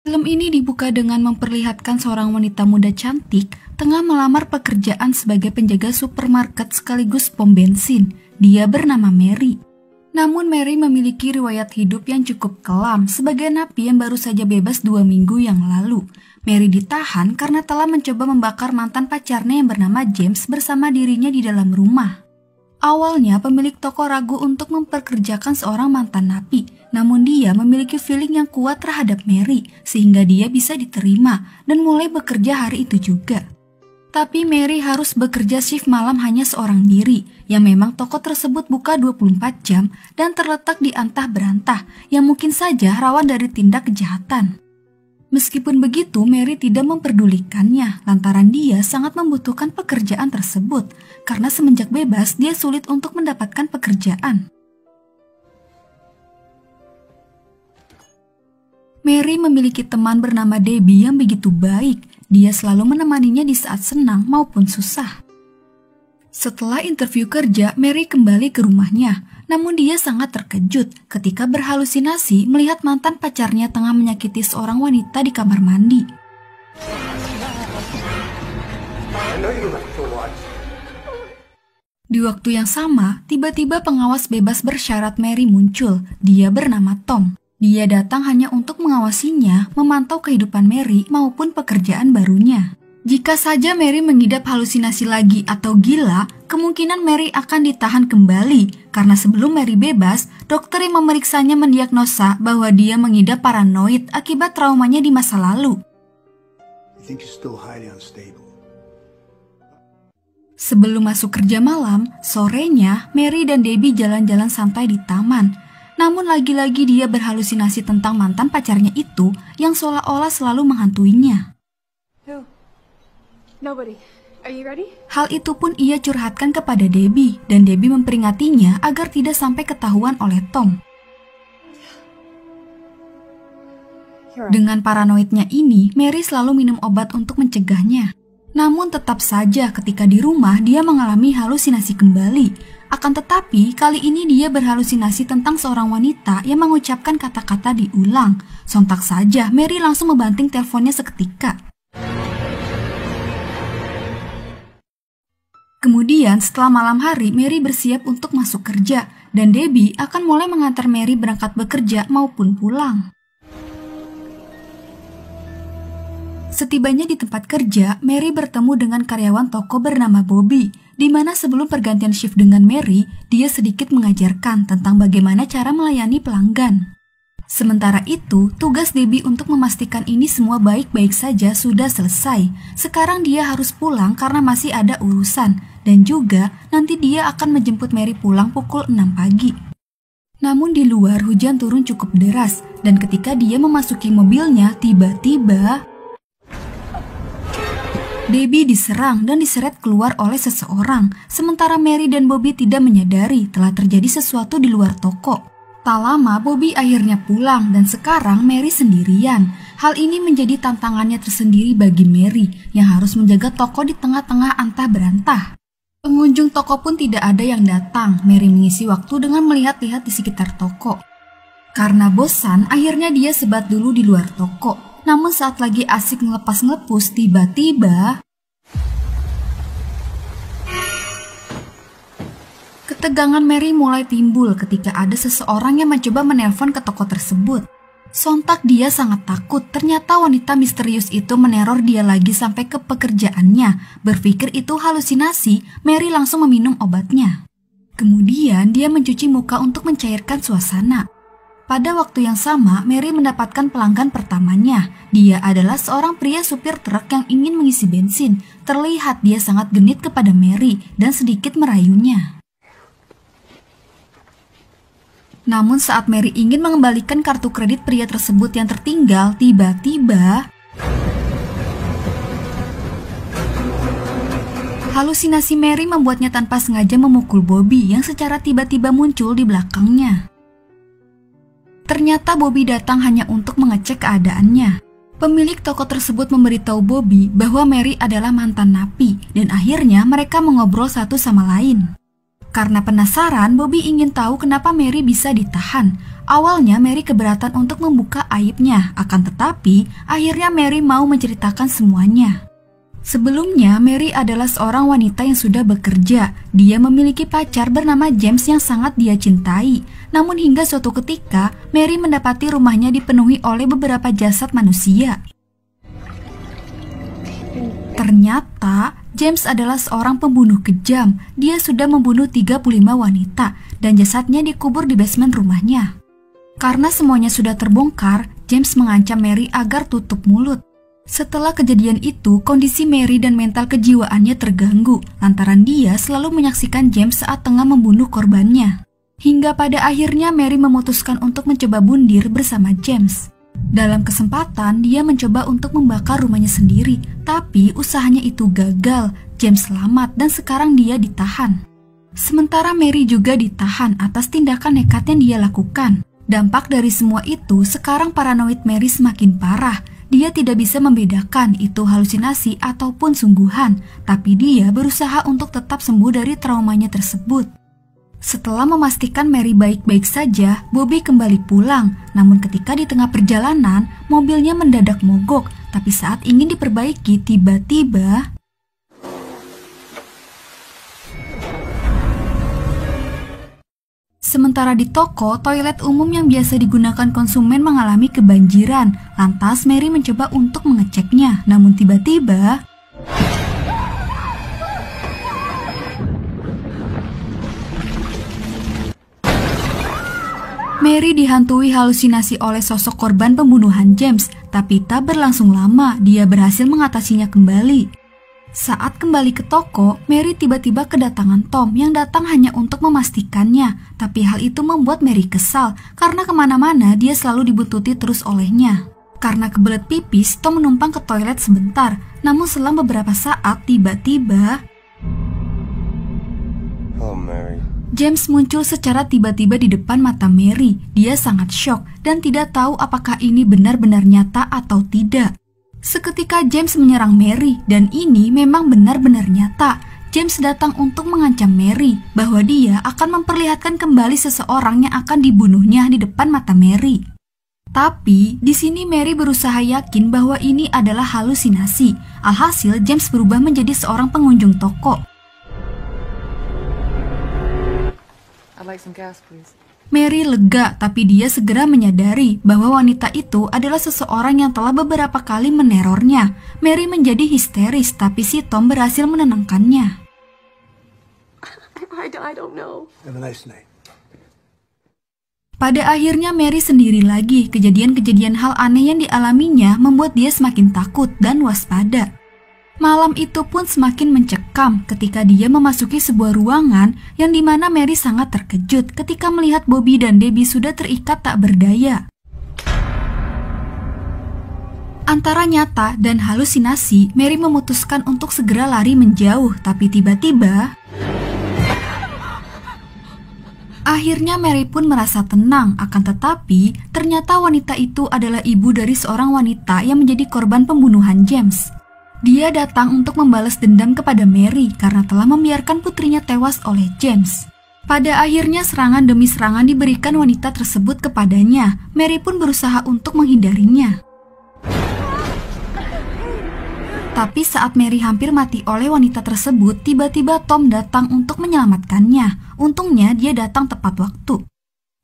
Film ini dibuka dengan memperlihatkan seorang wanita muda cantik tengah melamar pekerjaan sebagai penjaga supermarket sekaligus pom bensin. Dia bernama Mary. Namun Mary memiliki riwayat hidup yang cukup kelam sebagai napi yang baru saja bebas 2 minggu yang lalu. Mary ditahan karena telah mencoba membakar mantan pacarnya yang bernama James bersama dirinya di dalam rumah. Awalnya pemilik toko ragu untuk memperkerjakan seorang mantan napi, namun dia memiliki feeling yang kuat terhadap Mary sehingga dia bisa diterima dan mulai bekerja hari itu juga. Tapi Mary harus bekerja shift malam hanya seorang diri, yang memang toko tersebut buka 24 jam dan terletak di antah berantah yang mungkin saja rawan dari tindak kejahatan. Meskipun begitu, Mary tidak memperdulikannya lantaran dia sangat membutuhkan pekerjaan tersebut karena semenjak bebas dia sulit untuk mendapatkan pekerjaan. Mary memiliki teman bernama Debbie yang begitu baik. Dia selalu menemaninya di saat senang maupun susah. Setelah interview kerja, Mary kembali ke rumahnya. Namun dia sangat terkejut ketika berhalusinasi melihat mantan pacarnya tengah menyakiti seorang wanita di kamar mandi. Di waktu yang sama, tiba-tiba pengawas bebas bersyarat Mary muncul. Dia bernama Tom. Dia datang hanya untuk mengawasinya, memantau kehidupan Mary maupun pekerjaan barunya. Jika saja Mary mengidap halusinasi lagi atau gila, kemungkinan Mary akan ditahan kembali karena sebelum Mary bebas, dokter yang memeriksanya mendiagnosa bahwa dia mengidap paranoid akibat traumanya di masa lalu. Sebelum masuk kerja malam, sorenya Mary dan Debbie jalan-jalan santai di taman. Namun lagi-lagi dia berhalusinasi tentang mantan pacarnya itu yang seolah-olah selalu menghantuinya. Nobody. Are you ready? Hal itu pun ia curhatkan kepada Debbie dan Debbie memperingatinya agar tidak sampai ketahuan oleh Tom. Dengan paranoidnya ini, Mary selalu minum obat untuk mencegahnya. Namun tetap saja ketika di rumah dia mengalami halusinasi kembali. Akan tetapi kali ini dia berhalusinasi tentang seorang wanita yang mengucapkan kata-kata diulang. Sontak saja Mary langsung membanting teleponnya seketika. Kemudian setelah malam hari, Mary bersiap untuk masuk kerja dan Debbie akan mulai mengantar Mary berangkat bekerja maupun pulang. Setibanya di tempat kerja, Mary bertemu dengan karyawan toko bernama Bobby, di mana sebelum pergantian shift dengan Mary, dia sedikit mengajarkan tentang bagaimana cara melayani pelanggan. Sementara itu, tugas Debbie untuk memastikan ini semua baik-baik saja sudah selesai. Sekarang dia harus pulang karena masih ada urusan, dan juga nanti dia akan menjemput Mary pulang pukul 6 pagi. Namun di luar hujan turun cukup deras, dan ketika dia memasuki mobilnya, tiba-tiba Debbie diserang dan diseret keluar oleh seseorang, sementara Mary dan Bobby tidak menyadari telah terjadi sesuatu di luar toko. Tak lama Bobby akhirnya pulang dan sekarang Mary sendirian. Hal ini menjadi tantangannya tersendiri bagi Mary yang harus menjaga toko di tengah-tengah antah berantah. Pengunjung toko pun tidak ada yang datang. Mary mengisi waktu dengan melihat-lihat di sekitar toko. Karena bosan, akhirnya dia sebat dulu di luar toko. Namun saat lagi asik ngelepas-ngelepus, tiba-tiba ketegangan Mary mulai timbul ketika ada seseorang yang mencoba menelpon ke toko tersebut. Sontak dia sangat takut, ternyata wanita misterius itu meneror dia lagi sampai ke pekerjaannya. Berpikir itu halusinasi, Mary langsung meminum obatnya. Kemudian dia mencuci muka untuk mencairkan suasana. Pada waktu yang sama, Mary mendapatkan pelanggan pertamanya. Dia adalah seorang pria supir truk yang ingin mengisi bensin. Terlihat dia sangat genit kepada Mary dan sedikit merayunya. Namun saat Mary ingin mengembalikan kartu kredit pria tersebut yang tertinggal, tiba-tiba halusinasi Mary membuatnya tanpa sengaja memukul Bobby yang secara tiba-tiba muncul di belakangnya. Ternyata Bobby datang hanya untuk mengecek keadaannya. Pemilik toko tersebut memberitahu Bobby bahwa Mary adalah mantan napi dan akhirnya mereka mengobrol satu sama lain. Karena penasaran, Bobby ingin tahu kenapa Mary bisa ditahan. Awalnya Mary keberatan untuk membuka aibnya, akan tetapi akhirnya Mary mau menceritakan semuanya. Sebelumnya, Mary adalah seorang wanita yang sudah bekerja. Dia memiliki pacar bernama James yang sangat dia cintai. Namun hingga suatu ketika, Mary mendapati rumahnya dipenuhi oleh beberapa jasad manusia. Ternyata, James adalah seorang pembunuh kejam. Dia sudah membunuh 35 wanita dan jasadnya dikubur di basement rumahnya. Karena semuanya sudah terbongkar, James mengancam Mary agar tutup mulut. Setelah kejadian itu, kondisi Mary dan mental kejiwaannya terganggu lantaran dia selalu menyaksikan James saat tengah membunuh korbannya. Hingga pada akhirnya Mary memutuskan untuk mencoba bundir bersama James. Dalam kesempatan, dia mencoba untuk membakar rumahnya sendiri, tapi usahanya itu gagal. James selamat dan sekarang dia ditahan. Sementara Mary juga ditahan atas tindakan nekat yang dia lakukan. Dampak dari semua itu, sekarang paranoid Mary semakin parah. Dia tidak bisa membedakan itu halusinasi ataupun sungguhan, tapi dia berusaha untuk tetap sembuh dari traumanya tersebut. Setelah memastikan Mary baik-baik saja, Bobby kembali pulang. Namun ketika di tengah perjalanan, mobilnya mendadak mogok, tapi saat ingin diperbaiki, tiba-tiba sementara di toko, toilet umum yang biasa digunakan konsumen mengalami kebanjiran. Lantas Mary mencoba untuk mengeceknya, namun tiba-tiba Mary dihantui halusinasi oleh sosok korban pembunuhan James, tapi tak berlangsung lama, dia berhasil mengatasinya kembali. Saat kembali ke toko, Mary tiba-tiba kedatangan Tom yang datang hanya untuk memastikannya. Tapi hal itu membuat Mary kesal karena kemana-mana dia selalu dibuntuti terus olehnya. Karena kebelet pipis, Tom menumpang ke toilet sebentar. Namun selang beberapa saat, tiba-tiba James muncul secara tiba-tiba di depan mata Mary. Dia sangat syok dan tidak tahu apakah ini benar-benar nyata atau tidak. Seketika James menyerang Mary dan ini memang benar-benar nyata. James datang untuk mengancam Mary bahwa dia akan memperlihatkan kembali seseorang yang akan dibunuhnya di depan mata Mary. Tapi di sini Mary berusaha yakin bahwa ini adalah halusinasi. Alhasil James berubah menjadi seorang pengunjung toko. I'd like some gas, please. Mary lega, tapi dia segera menyadari bahwa wanita itu adalah seseorang yang telah beberapa kali menerornya. Mary menjadi histeris, tapi si Tom berhasil menenangkannya. I don't know. Have a nice night. Pada akhirnya Mary sendiri lagi. Kejadian-kejadian hal aneh yang dialaminya membuat dia semakin takut dan waspada. Malam itu pun semakin mencekam ketika dia memasuki sebuah ruangan yang dimana Mary sangat terkejut ketika melihat Bobby dan Debbie sudah terikat tak berdaya. Antara nyata dan halusinasi, Mary memutuskan untuk segera lari menjauh, tapi tiba-tiba akhirnya Mary pun merasa tenang, akan tetapi ternyata wanita itu adalah ibu dari seorang wanita yang menjadi korban pembunuhan James. Dia datang untuk membalas dendam kepada Mary karena telah membiarkan putrinya tewas oleh James. Pada akhirnya serangan demi serangan diberikan wanita tersebut kepadanya. Mary pun berusaha untuk menghindarinya. Tapi saat Mary hampir mati oleh wanita tersebut, tiba-tiba Tom datang untuk menyelamatkannya. Untungnya dia datang tepat waktu.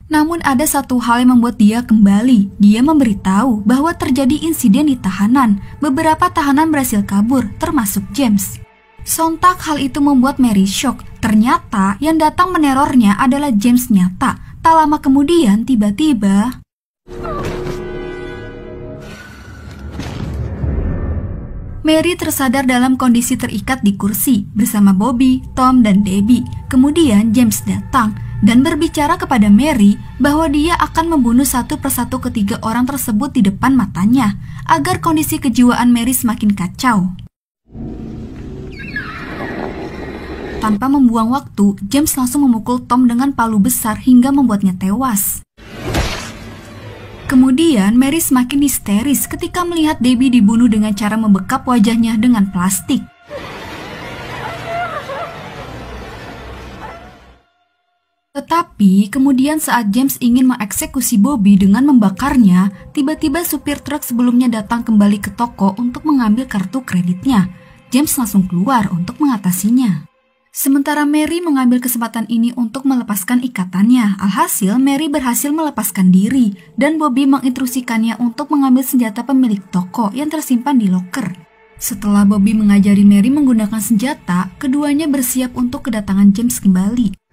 Namun ada satu hal yang membuat dia kembali. Dia memberitahu bahwa terjadi insiden di tahanan. Beberapa tahanan berhasil kabur, termasuk James. Sontak hal itu membuat Mary shock. Ternyata yang datang menerornya adalah James nyata. Tak lama kemudian tiba-tiba Mary tersadar dalam kondisi terikat di kursi bersama Bobby, Tom, dan Debbie. Kemudian James datang dan berbicara kepada Mary bahwa dia akan membunuh satu persatu ketiga orang tersebut di depan matanya agar kondisi kejiwaan Mary semakin kacau. Tanpa membuang waktu, James langsung memukul Tom dengan palu besar hingga membuatnya tewas. Kemudian Mary semakin histeris ketika melihat Debbie dibunuh dengan cara membekap wajahnya dengan plastik. Tetapi kemudian saat James ingin mengeksekusi Bobby dengan membakarnya, tiba-tiba supir truk sebelumnya datang kembali ke toko untuk mengambil kartu kreditnya. James langsung keluar untuk mengatasinya. Sementara Mary mengambil kesempatan ini untuk melepaskan ikatannya. Alhasil, Mary berhasil melepaskan diri dan Bobby mengintrusikannya untuk mengambil senjata pemilik toko yang tersimpan di loker. Setelah Bobby mengajari Mary menggunakan senjata, keduanya bersiap untuk kedatangan James kembali.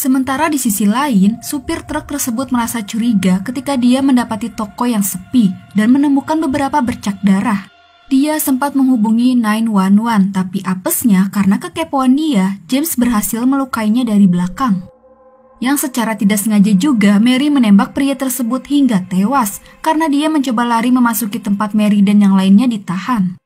Sementara di sisi lain, supir truk tersebut merasa curiga ketika dia mendapati toko yang sepi dan menemukan beberapa bercak darah. Dia sempat menghubungi 911, tapi apesnya karena kekepoan dia, James berhasil melukainya dari belakang. Yang secara tidak sengaja juga, Mary menembak pria tersebut hingga tewas karena dia mencoba lari memasuki tempat Mary dan yang lainnya ditahan.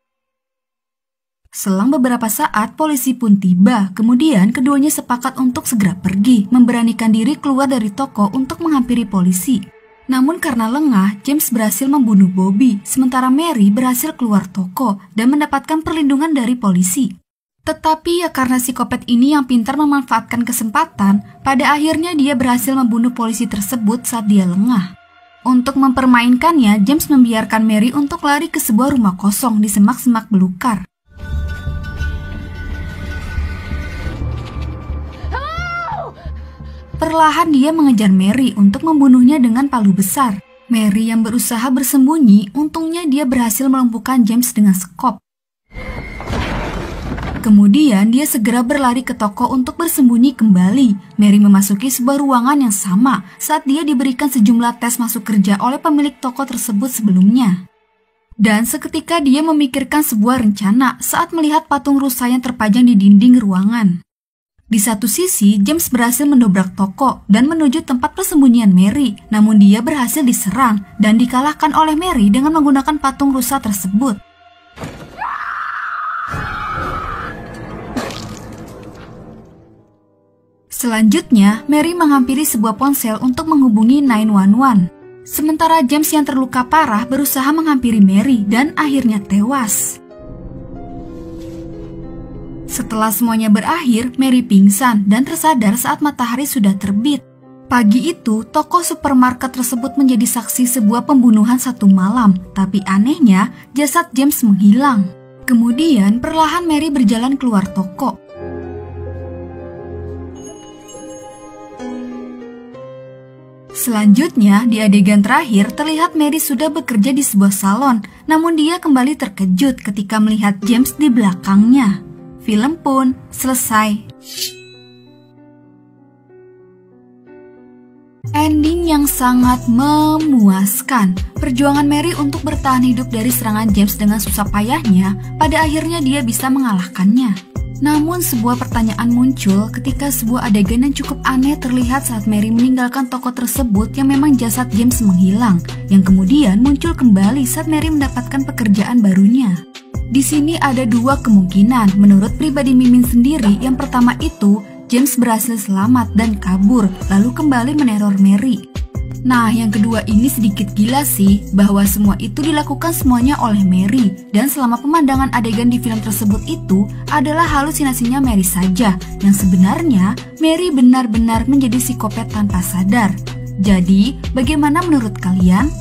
Selang beberapa saat, polisi pun tiba. Kemudian keduanya sepakat untuk segera pergi, memberanikan diri keluar dari toko untuk menghampiri polisi. Namun karena lengah, James berhasil membunuh Bobby, sementara Mary berhasil keluar toko dan mendapatkan perlindungan dari polisi. Tetapi ya karena psikopat ini yang pintar memanfaatkan kesempatan, pada akhirnya dia berhasil membunuh polisi tersebut saat dia lengah. Untuk mempermainkannya, James membiarkan Mary untuk lari ke sebuah rumah kosong di semak-semak belukar. Perlahan dia mengejar Mary untuk membunuhnya dengan palu besar. Mary yang berusaha bersembunyi, untungnya dia berhasil melumpuhkan James dengan sekop. Kemudian dia segera berlari ke toko untuk bersembunyi kembali. Mary memasuki sebuah ruangan yang sama saat dia diberikan sejumlah tes masuk kerja oleh pemilik toko tersebut sebelumnya. Dan seketika dia memikirkan sebuah rencana saat melihat patung rusa yang terpajang di dinding ruangan. Di satu sisi, James berhasil mendobrak toko dan menuju tempat persembunyian Mary, namun dia berhasil diserang dan dikalahkan oleh Mary dengan menggunakan patung rusa tersebut. Selanjutnya, Mary menghampiri sebuah ponsel untuk menghubungi 911. Sementara James yang terluka parah berusaha menghampiri Mary dan akhirnya tewas. Setelah semuanya berakhir, Mary pingsan dan tersadar saat matahari sudah terbit. Pagi itu, toko supermarket tersebut menjadi saksi sebuah pembunuhan satu malam, tapi anehnya, jasad James menghilang. Kemudian, perlahan Mary berjalan keluar toko. Selanjutnya, di adegan terakhir, terlihat Mary sudah bekerja di sebuah salon, namun dia kembali terkejut ketika melihat James di belakangnya. Film pun selesai. Ending yang sangat memuaskan. Perjuangan Mary untuk bertahan hidup dari serangan James dengan susah payahnya, pada akhirnya dia bisa mengalahkannya. Namun sebuah pertanyaan muncul ketika sebuah adegan yang cukup aneh terlihat saat Mary meninggalkan toko tersebut yang memang jasad James menghilang, yang kemudian muncul kembali saat Mary mendapatkan pekerjaan barunya. Di sini ada dua kemungkinan menurut pribadi Mimin sendiri. Yang pertama itu, James berhasil selamat dan kabur, lalu kembali meneror Mary. Nah, yang kedua ini sedikit gila sih, bahwa semua itu dilakukan semuanya oleh Mary, dan selama pemandangan adegan di film tersebut itu adalah halusinasinya Mary saja, yang sebenarnya Mary benar-benar menjadi psikopat tanpa sadar. Jadi, bagaimana menurut kalian?